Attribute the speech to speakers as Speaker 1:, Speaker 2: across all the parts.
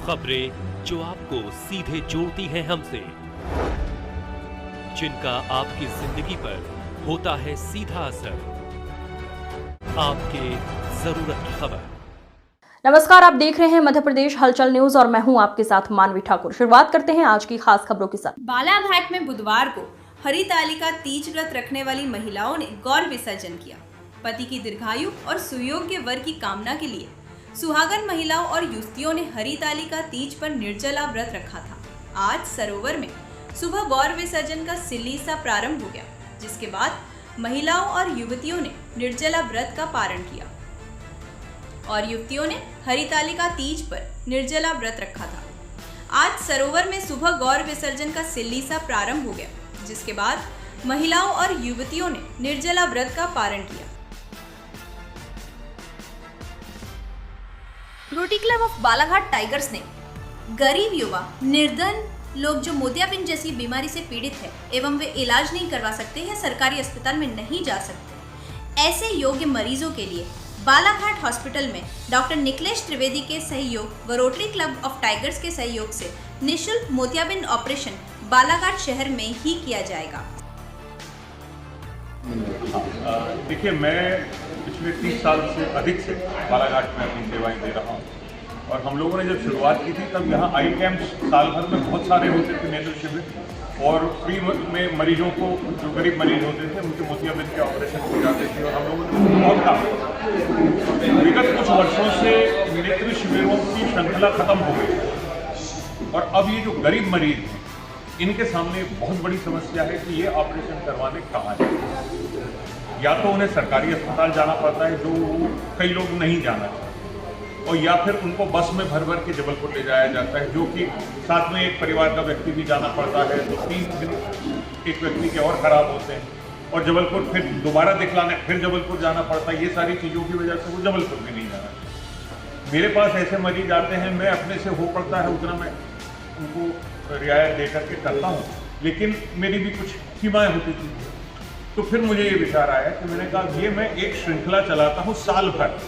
Speaker 1: खबरें जो आपको सीधे जोड़ती हैं हमसे, जिनका आपकी जिंदगी पर होता है सीधा असर। आपके जरूरत की खबर।
Speaker 2: नमस्कार, आप देख रहे हैं मध्य प्रदेश हलचल न्यूज और मैं हूं आपके साथ मानवी ठाकुर। शुरुआत करते हैं आज की खास खबरों के साथ।
Speaker 3: बालाघाट में बुधवार को हरितालिका तीज व्रत रखने वाली महिलाओं ने गौर विसर्जन किया। पति की दीर्घायु और सुयोग्य वर की कामना के लिए सुहागन महिलाओं और युवतियों ने हरितालिका तीज पर निर्जला व्रत रखा था। आज सरोवर में सुबह गौर विसर्जन का सिलीसा प्रारंभ हो गया, जिसके बाद महिलाओं और युवतियों ने निर्जला व्रत का पारण किया और युवतियों ने हरितालिका तीज पर निर्जला व्रत रखा था। आज सरोवर में सुबह गौर विसर्जन का सिलीसा प्रारंभ हो गया, जिसके बाद महिलाओं और युवतियों ने निर्जला व्रत का पारण किया। Rotary club of Balaghat tigers ने गरीब युवा, निर्धन लोग जो मोतियाबिंद जैसी बीमारी से पीड़ित है एवं वे इलाज नहीं करवा सकते हैं, सरकारी अस्पताल में नहीं जा सकते, ऐसे योग्य मरीजों के लिए बालाघाट हॉस्पिटल में डॉक्टर निखिलेश त्रिवेदी के सहयोग व रोटरी क्लब ऑफ टाइगर्स के सहयोग से निःशुल्क मोतियाबिंद ऑपरेशन बालाघाट शहर में ही किया जाएगा।
Speaker 4: देखिए, मैं पिछले 30 साल से अधिक से बालाघाट में अपनी सेवाएं दे रहा हूँ और हम लोगों ने जब शुरुआत की थी तब यहाँ आई कैंप्स साल भर में बहुत सारे होते थे, नेत्र शिविर, और फ्री में मरीजों को, जो गरीब मरीज होते थे, उनके मोतियाबिंद के ऑपरेशन हो जाते थे और हम लोगों ने बहुत काम। विगत कुछ वर्षों से नेत्र शिविरों की श्रृंखला खत्म हो गई और अब ये जो गरीब मरीज हैं, इनके सामने बहुत बड़ी समस्या है कि ये ऑपरेशन करवाने कहाँ जाए। या तो उन्हें सरकारी अस्पताल जाना पड़ता है, जो कई लोग नहीं जाना चाहते, और या फिर उनको बस में भर भर के जबलपुर ले जाया जाता है, जो कि साथ में एक परिवार का व्यक्ति भी जाना पड़ता है, तो 3 दिन एक व्यक्ति के और खराब होते हैं और जबलपुर फिर दोबारा दिखलाने फिर जबलपुर जाना पड़ता है। ये सारी चीज़ों की वजह से वो जबलपुर भी नहीं जाना। मेरे पास ऐसे मरीज आते हैं, मैं अपने से हो पड़ता है उतना मैं उनको रियायत दे करके करता हूँ, लेकिन मेरी भी कुछ सीमाएँ होती थी। तो फिर मुझे ये विचार आया कि मैंने कहा ये मैं एक श्रृंखला चलाता हूँ साल भर,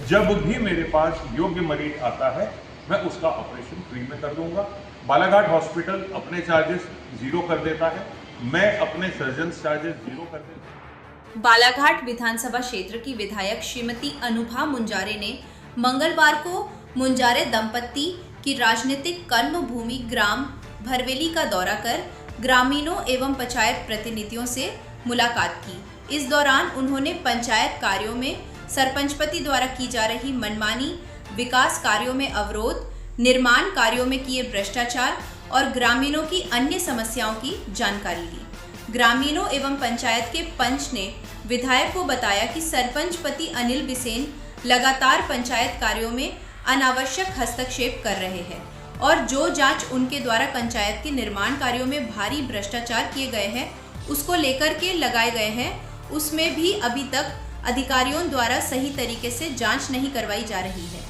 Speaker 4: जब भी मेरे पास योग्य मरीज आता है मैं उसका ऑपरेशन फ्री में कर दूंगा। बालाघाट हॉस्पिटल अपने चार्जेस 0 कर देता है, मैं अपने सर्जन चार्जेस 0 कर देता हूँ।
Speaker 3: बालाघाट विधानसभा क्षेत्र की विधायक श्रीमती अनुभा मुंजारे ने मंगलवार को मुंजारे दंपत्ति की राजनीतिक कर्म भूमि ग्राम भरवेली का दौरा कर ग्रामीणों एवं पंचायत प्रतिनिधियों से मुलाकात की। इस दौरान उन्होंने पंचायत कार्यों में सरपंचपति द्वारा की जा रही मनमानी, विकास कार्यों में अवरोध, निर्माण कार्यों में किए भ्रष्टाचार और ग्रामीणों की अन्य समस्याओं की जानकारी ली। ग्रामीणों एवं पंचायत के पंच ने विधायक को बताया कि सरपंचपति अनिल बिसेन लगातार पंचायत कार्यों में अनावश्यक हस्तक्षेप कर रहे हैं और जो जांच उनके द्वारा पंचायत के निर्माण कार्यों में भारी भ्रष्टाचार किए गए हैं उसको लेकर के लगाए गए हैं, उसमें भी अभी तक अधिकारियों द्वारा सही तरीके से जांच नहीं करवाई जा रही है।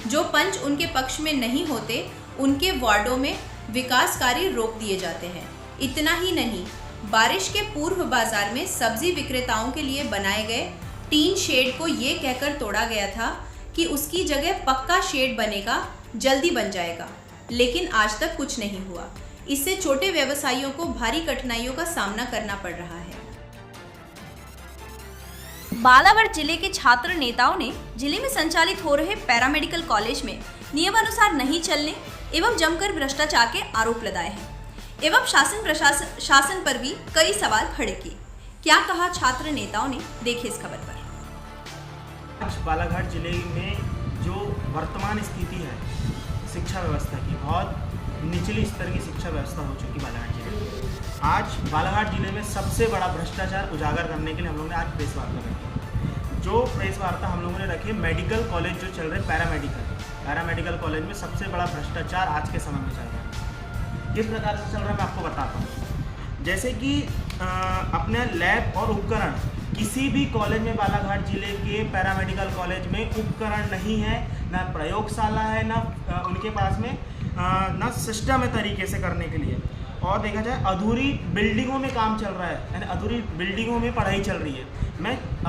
Speaker 3: जो पंच उनके पक्ष में नहीं होते, उनके वार्डों में विकास कार्य रोक दिए जाते हैं। इतना ही नहीं, बारिश के पूर्व बाजार में सब्जी विक्रेताओं के लिए बनाए गए टीन शेड को ये कहकर तोड़ा गया था कि उसकी जगह पक्का शेड बनेगा, जल्दी बन जाएगा, लेकिन आज तक कुछ नहीं हुआ। इससे छोटे व्यवसायियों को भारी कठिनाइयों का सामना करना पड़ रहा है। बालाघाट जिले के छात्र नेताओं ने जिले में संचालित हो रहे पैरामेडिकल कॉलेज में नियमानुसार नहीं चलने एवं जमकर भ्रष्टाचार के आरोप लगाए हैं एवं शासन पर भी कई सवाल खड़े किए। क्या कहा छात्र नेताओं ने, देखिए इस खबर पर।
Speaker 5: आज बालाघाट जिले में जो वर्तमान स्थिति है शिक्षा व्यवस्था की, बहुत निचली स्तर की शिक्षा व्यवस्था हो चुकी बालाघाट जिले में। आज बालाघाट जिले में सबसे बड़ा भ्रष्टाचार उजागर करने के लिए हम लोगों ने आज प्रेस वार्ता रखी। जो प्रेस वार्ता हम लोगों ने रखी, मेडिकल कॉलेज जो चल रहे पैरामेडिकल कॉलेज में सबसे बड़ा भ्रष्टाचार आज के समय में चल रहा है। किस प्रकार से चल रहा है मैं आपको बताता हूँ। जैसे कि अपने लैब और उपकरण, किसी भी कॉलेज में बालाघाट जिले के पैरामेडिकल कॉलेज में उपकरण नहीं है, ना प्रयोगशाला है, ना उनके पास में ना सिस्टम है तरीके से करने के लिए। और देखा जाए अधूरी बिल्डिंगों में काम चल रहा है, यानी अधूरी बिल्डिंगों में पढ़ाई चल रही है।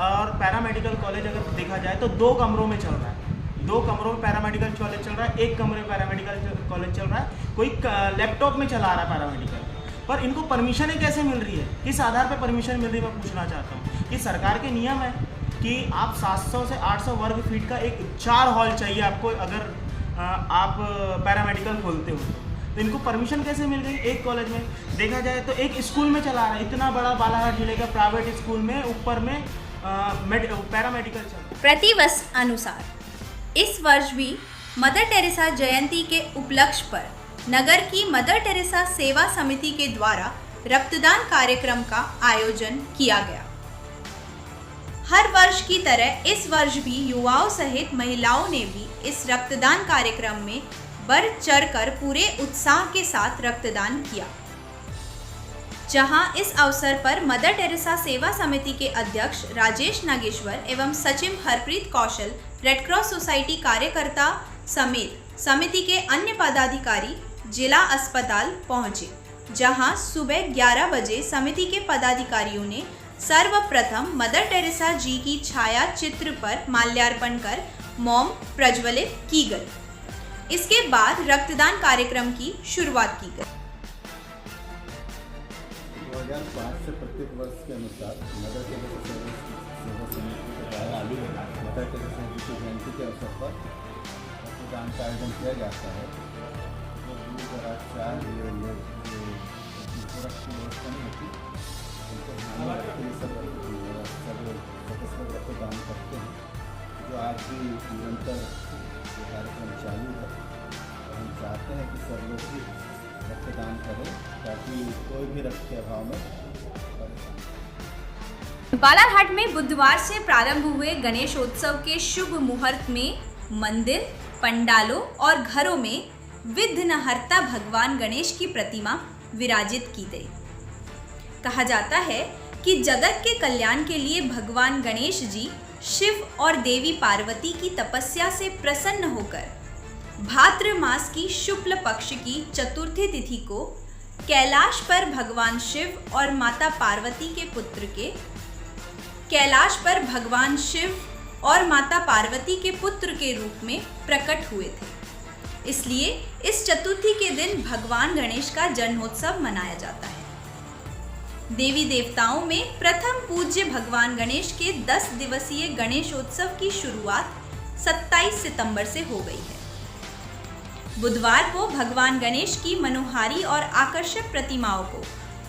Speaker 5: और पैरामेडिकल कॉलेज अगर देखा जाए तो 2 कमरों में चल रहा है। 2 कमरों में पैरामेडिकल कॉलेज चल रहा है, 1 कमरे में पैरामेडिकल कॉलेज चल रहा है, कोई लैपटॉप में चला रहा है पैरामेडिकल। पर इनको परमिशन कैसे मिल रही है, किस आधार पर परमिशन मिल रही है, मैं पूछना चाहता हूँ। ये सरकार के नियम है कि आप 700 से 800 वर्ग फीट का एक 4 हॉल चाहिए आपको, अगर आप पैरामेडिकल खोलते हो तो इनको परमिशन कैसे मिल गई एक कॉलेज में? देखा जाए तो एक स्कूल में चला रहा है, इतना बड़ा बालाघाट जिले का प्राइवेट स्कूल में ऊपर में पैरामेडिकल चल रहा है।
Speaker 3: प्रतिवर्ष अनुसार इस वर्ष भी मदर टेरेसा जयंती के उपलक्ष्य पर नगर की मदर टेरेसा सेवा समिति के द्वारा रक्तदान कार्यक्रम का आयोजन किया गया। हर वर्ष की तरह इस वर्ष भी युवाओं सहित महिलाओं ने भी इस रक्तदान कार्यक्रम में बढ़ चढ़कर पूरे उत्साह के साथ रक्तदान किया। जहां इस अवसर पर मदर टेरेसा सेवा समिति के अध्यक्ष राजेश नागेश्वर एवं सचिव हरप्रीत कौशल, रेड क्रॉस सोसाइटी कार्यकर्ता समेत समिति के अन्य पदाधिकारी जिला अस्पताल पहुंचे, जहां सुबह 11 बजे समिति के पदाधिकारियों ने सर्वप्रथम मदर टेरेसा जी की छाया चित्र पर माल्यार्पण कर मौन प्रज्वलित की गई। इसके बाद रक्तदान कार्यक्रम की शुरुआत की गई।
Speaker 6: 2005 से प्रत्येक वर्ष के अनुसार मदर टेरेसा सेवा समिति के द्वारा मदर टेरेसा जी की जयंती के अवसर पर रक्तदान का आयोजन किया जाता है। जो दूर दराज चाहे ये लोग जो रक्त की व्यवस्था नहीं होती, उनको ध्यान रखते हुए सब सदस्य लोग रक्तदान करते हैं। जो आज भी निरंतर ये कार्यक्रम चालू है, हम चाहते हैं कि सब लोग भी रक्तदान करें ताकि कोई भी रक्त के अभाव में परेशान।
Speaker 3: बालाघाट में बुधवार से प्रारंभ हुए गणेशोत्सव के शुभ मुहूर्त में मंदिर, पंडालों और घरों में विघ्नहर्ता भगवान गणेश की प्रतिमा विराजित की गई। कहा जाता है कि जगत के कल्याण के लिए भगवान गणेश जी शिव और देवी पार्वती की तपस्या से प्रसन्न होकर भाद्र मास की शुक्ल पक्ष की चतुर्थी तिथि को कैलाश पर भगवान शिव और माता पार्वती के पुत्र के रूप में प्रकट हुए थे। इसलिए इस चतुर्थी के दिन भगवान गणेश का जन्मोत्सव मनाया जाता है। देवी देवताओं में प्रथम पूज्य भगवान गणेश के 10 दिवसीय गणेशोत्सव की शुरुआत 27 सितंबर से हो गई है। बुधवार को भगवान गणेश की मनोहारी और आकर्षक प्रतिमाओं को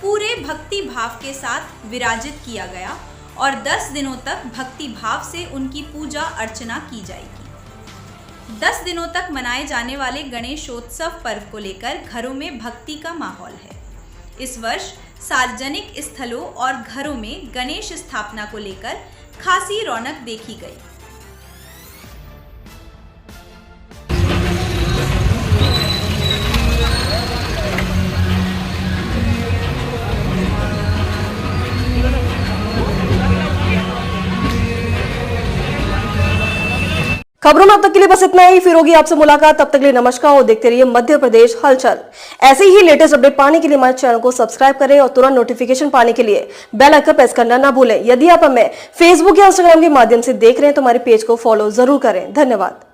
Speaker 3: पूरे भक्ति भाव के साथ विराजित किया गया और 10 दिनों तक भक्ति भाव से उनकी पूजा अर्चना की जाएगी। 10 दिनों तक मनाए जाने वाले गणेशोत्सव पर्व को लेकर घरों में भक्ति का माहौल है। इस वर्ष सार्वजनिक स्थलों और घरों में गणेश स्थापना को लेकर खासी रौनक देखी गई।
Speaker 2: खबरों में अब तक के लिए बस इतना ही। फिर होगी आपसे मुलाकात, तब तक के लिए नमस्कार और देखते रहिए मध्य प्रदेश हलचल। ऐसे ही लेटेस्ट अपडेट पाने के लिए हमारे चैनल को सब्सक्राइब करें और तुरंत नोटिफिकेशन पाने के लिए बेल आइकन प्रेस करना ना भूलें। यदि आप हमें फेसबुक या इंस्टाग्राम के माध्यम से देख रहे हैं तो हमारे पेज को फॉलो जरूर करें। धन्यवाद।